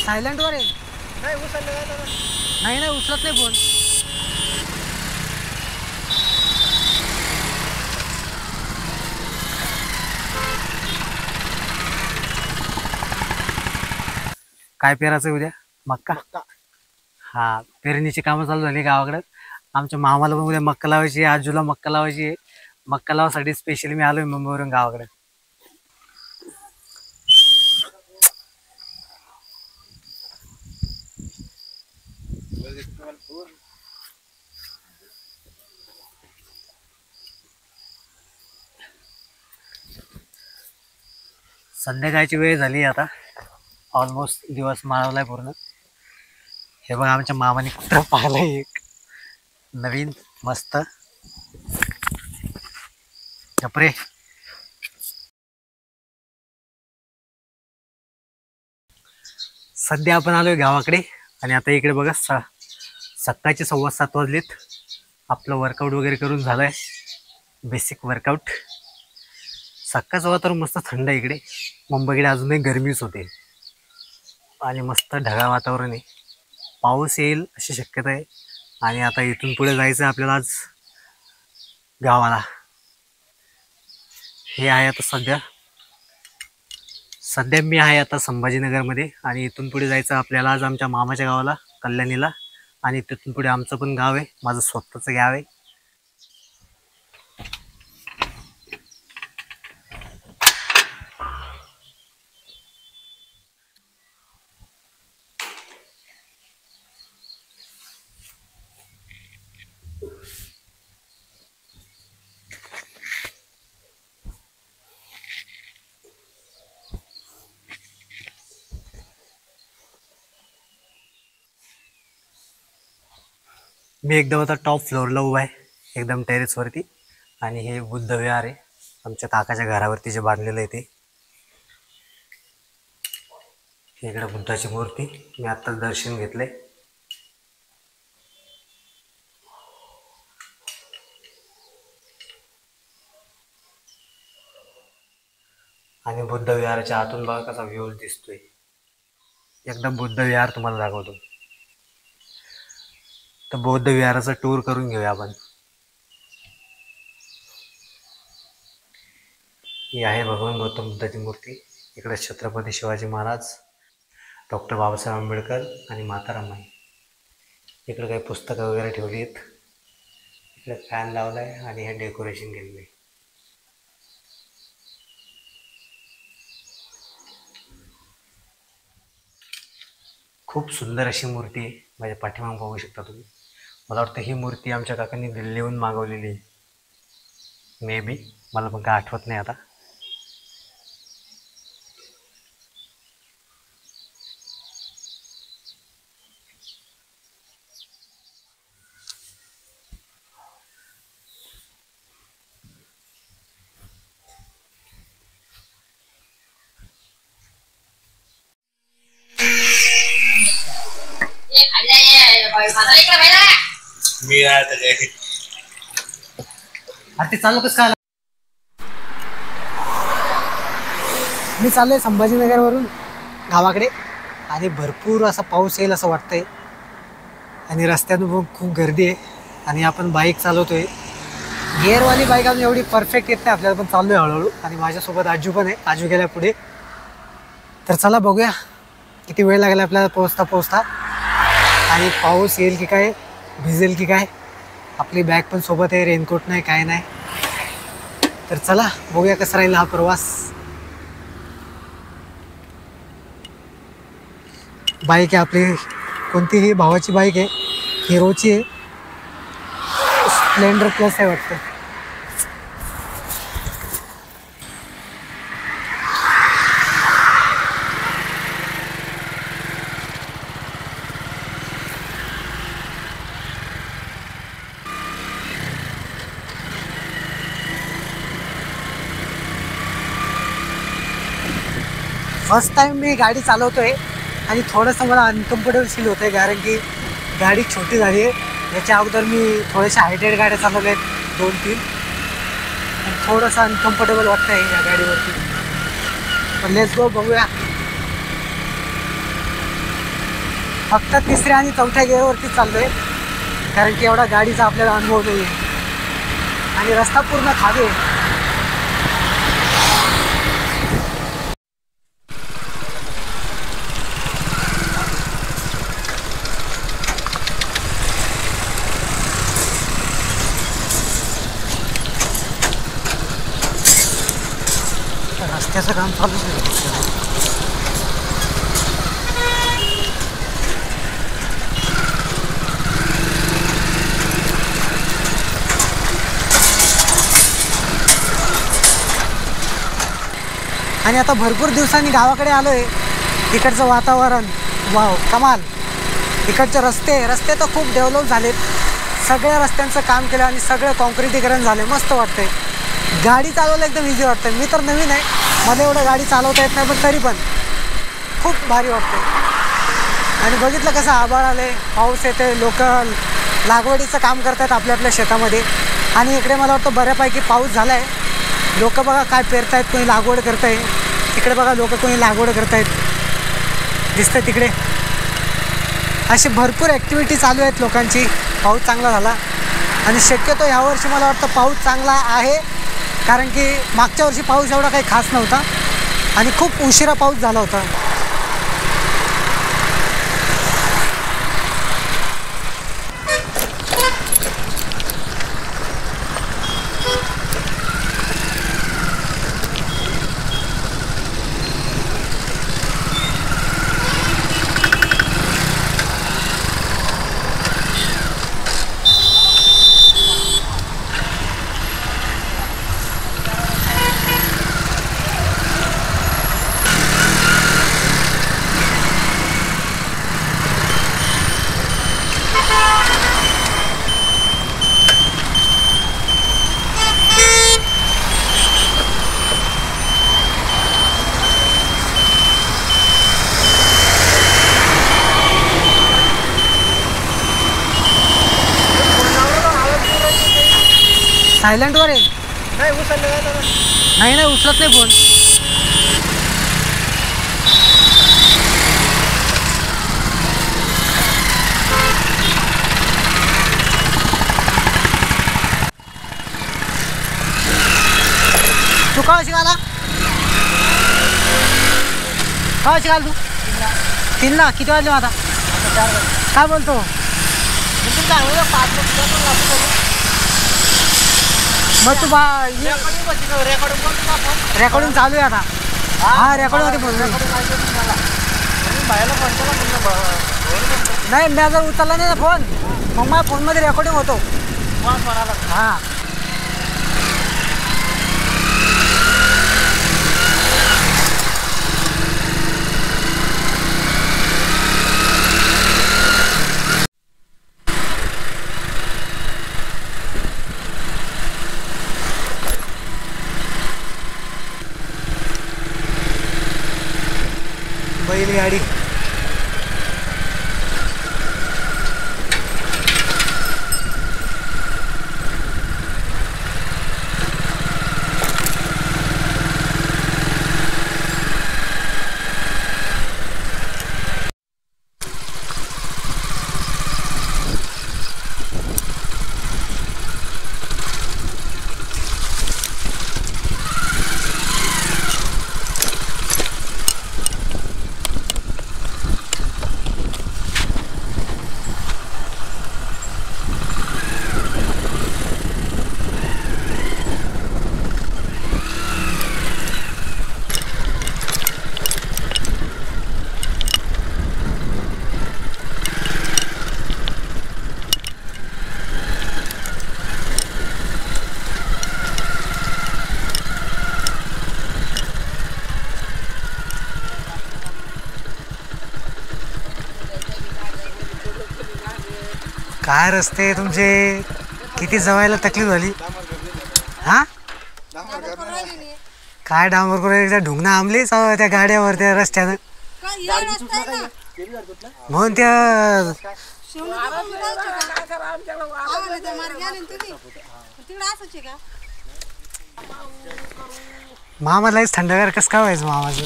Silent वर आहे. नाही उचललं जातं ना. नाही नाही उचलत नाही फोन. काय पेरायचं उद्या? मक्का. हा, पेरणीची कामं चालू झाली गावाकडे. आमच्या मामाला पण उद्या मक्का लावायची आहे, आजूला मक्का लावायची आहे. मक्का लावासाठी स्पेशली मी आलोय मुंबईवरून गावाकडे. संध्याकाळची वेळ झाली आता. ऑलमोस्ट दिवस माळवलाय पूर्ण. हे बघा आमच्या मामाने कुठं पाहिलंय एक नवीन मस्त. कपरे सध्या आपण आलोय गावाकडे आणि आता इकडे बघा सकाळचे 7:15 वाजलेत. आपलं वर्कआउट वगैरे करून झालंय, बेसिक वर्कआउट. सकाळचं वातावरण मस्त थंड आहे इकडे. मुंबईकडे अजूनही गरमीच होते आणि मस्त ढगाळ वातावरण आहे. पाऊस येईल अशी शक्यता आहे. आणि आता इथून पुढे जायचं आपल्याला आज गावाला. हे आहे आता सध्या मी आहे आता संभाजीनगरमध्ये आणि इथून पुढे जायचं आपल्याला आज आमच्या मामाच्या गावाला कल्याणीला. आणि तिथून पुढे आमचं पण गाव आहे, माझं स्वतःचं गाव आहे. मी एकदम आता टॉप फ्लोअरला उभा आहे, एकदम टेरेसवरती. आणि हे बुद्ध विहार आहे आमच्या काकाच्या घरावरती जे बांधलेलं आहे ते. इकडे बुद्धाची मूर्ती, मी आत्ताच दर्शन घेतलंय. आणि बुद्ध विहाराच्या आतून बघा कसा व्ह्यू दिसतोय. एकदम बुद्ध विहार तुम्हाला दाखवतो. तर बौद्ध विहाराचा टूर करून घेऊया आपण. ही आहे भगवान गौतम बुद्धाची मूर्ती. इकडे छत्रपती शिवाजी महाराज, डॉक्टर बाबासाहेब आंबेडकर आणि माता रमाई. इकडे काही पुस्तकं वगैरे ठेवली आहेत. इकडे फॅन लावलाय आणि हे डेकोरेशन केलेलं आहे. खूप सुंदर अशी मूर्ती आहे. माझ्या पाठीमागे बघू शकता तुम्ही. मला वाटतं ही मूर्ती आमच्या काकांनी दिल्लीहून मागवलेली आहे. मे बी, मला पण काय आठवत नाही आता. मी ते चालू कसं काय? मी चाललोय संभाजीनगरवरून गावाकडे आणि भरपूर असा पाऊस येईल असं वाटतंय. आणि रस्त्यातून खूप गर्दी आहे आणि आपण बाईक चालवतोय. गिअरवाली बाईक अजून एवढी परफेक्ट येत नाही आपल्याला, पण चाललोय हळूहळू. आणि माझ्यासोबत आजू पण आहे, आजू गेल्या पुढे. तर चला बघूया किती वेळ लागला आपल्याला पोहोचता. आणि पाऊस येईल की काय, भिजेल की काय. आपली बॅग पण सोबत आहे, रेनकोट नाही काय नाही. तर चला बघूया कसा राहील हा प्रवास. बाईक आहे आपली, कोणतीही भावाची बाईक आहे, हिरोची आहे. स्प्लेंडर प्लस आहे वाटतं. फर्स्ट टाइम मी गाडी चालवतोय आणि थोडंसं मला अनकम्फर्टेबल फील होतं आहे, कारण की गाडी छोटी झाली आहे. याच्या अगोदर मी थोड्याशा हायटेड गाड्या चालवल्या आहेत 2-3, आणि थोडंसं अनकम्फर्टेबल वाटतं आहे या गाडीवरती. पण लेट्स गो, बघूया. फक्त तिसऱ्या आणि चौथ्या गिअरवरतीच चाललोय, कारण की एवढा गाडीचा आपल्याला अनुभव नाही आहे आणि रस्ता पूर्ण खाली आहे. रस्त्याचं काम चालूच आहे. आणि आता भरपूर दिवसांनी गावाकडे आलो आहे. इकडचं वातावरण वाव कमाल. इकडचे रस्ते तर खूप डेव्हलप झालेत. सगळ्या रस्त्यांचं काम केलं आणि सगळं कॉन्क्रिटीकरण झालं. मस्त वाटतंय. गाडी चालवायला एकदम इझी वाटतं. मी तर नवीन आहे, मला एवढं गाडी चालवता येत नाही, पण तरी पण खूप भारी वाटते. आणि बघितलं कसं आभाळ आले, पाऊस येते, लोक लागवडीचं काम करतात आपल्या आपल्या शेतामध्ये. आणि इकडे मला वाटतं बऱ्यापैकी पाऊस झाला आहे. लोक बघा काय पेरतायत, कोणी लागवड करत आहे. तिकडे बघा लोक कोणी लागवड करतायत, दिसतं तिकडे. अशी भरपूर ॲक्टिव्हिटी चालू आहेत लोकांची. पाऊस चांगला झाला आणि शक्यतो ह्यावर्षी मला वाटतं पाऊस चांगला आहे, कारण की मागच्या वर्षी पाऊस एवढा काही खास नव्हता आणि खूप उशिरा पाऊस झाला होता. सायलेंटवर आहे. नाही उचललं काय दादा? नाही उचलत नाही फोन. तू का शिकाला तू 3ला? किती वाजले आता? काय बोलतो? मग तू रेकॉर्डिंग चालू आहे आता. हा रेकॉर्डिंग मध्ये बोल. नाही मी जर उचलला नाही ना फोन, मग माझ्या फोनमध्ये रेकॉर्डिंग होतो. हां बैलगाडी. काय रस्ते तुमचे, किती जवायला तकलीफ झाली. हा काय डांबर करून ढुंगणा आंबलीच त्या गाड्यावर त्या रस्त्यानं. म्हणून त्या मामालाच थंडगार कसं काय व्हायचं मामाचं.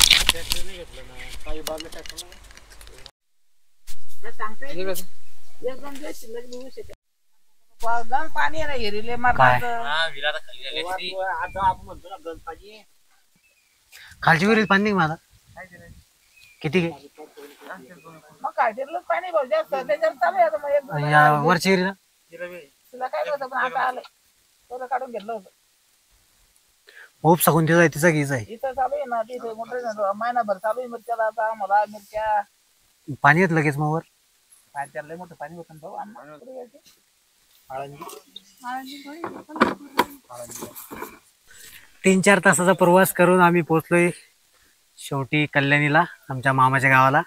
पाणी आहे ना हिरीले काय? आता आपण म्हणतो ना गंज पाहिजे. खालची विहिरीत पाणी नाही मला किती घे? मग काय तिथलं पाणी भाऊ जास्त त्याच्यात चालू आहे आता मग एक दोन या वरची विहिरीला तुला काय होतं पण आता आलं तेवढं काढून घेतलं होतं ओप सांगून तिचा तिचा घ्यायचा आहे. इथं चालू आहे ना तिथे मोठं महिनाभर चालू आहे मिरच्याला आता आम्हाला मिरच्या पाणी येत लगेच मग वर. त्याला लय मोठं पाणी होतं ना भाऊ आम्हाला कुठे घ्यायचं? आळंदी. 3-4 तासाचा प्रवास करून आम्ही पोहोचलोय शेवटी कल्याणीला, आमच्या मामाच्या गावाला.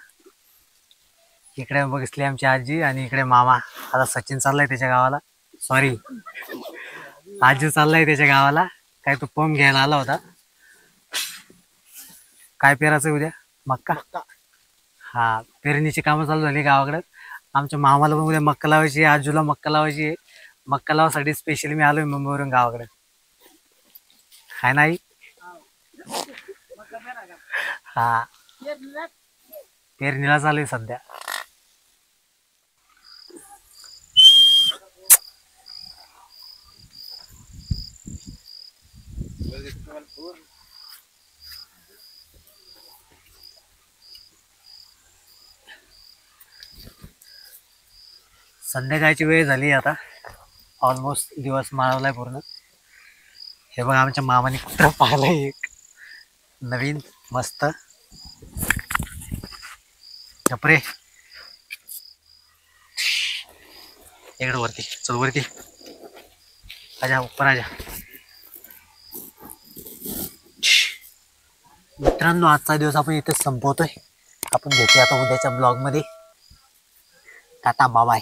इकडे बघितली आमची आजी आणि इकडे मामा. आता सचिन चाललाय त्याच्या गावाला, सॉरी आजी चाललाय त्याच्या गावाला. काय तो पंप घ्यायला आला होता. काय पेरायचं उद्या? मक्का. हा, पेरणीची कामं चालू झाली गावाकडे. आमच्या मामाला पण उद्या मक्का लावायची आहे, आजूला मक्का लावायची आहे. मक्का लावासाठी स्पेशली मी आलोय मुंबईवरून गावाकडे. हाय नाही? हा, पेरणीला चालू आहे सध्या. संध्याकाळची वेळ झाली आता. ऑलमोस्ट दिवस माळवलाय पूर्ण. हे बघा आमच्या मामाने कुठं पाहिलंय एक नवीन मस्त. कपरे इकडे वरती चल, वरती आजा, ऊपर आजा. मित्रांनो, आजचा दिवस आपण इथेच संपवतोय. आपण भेटूया आता उद्याच्या ब्लॉग मध्ये. Tata bye.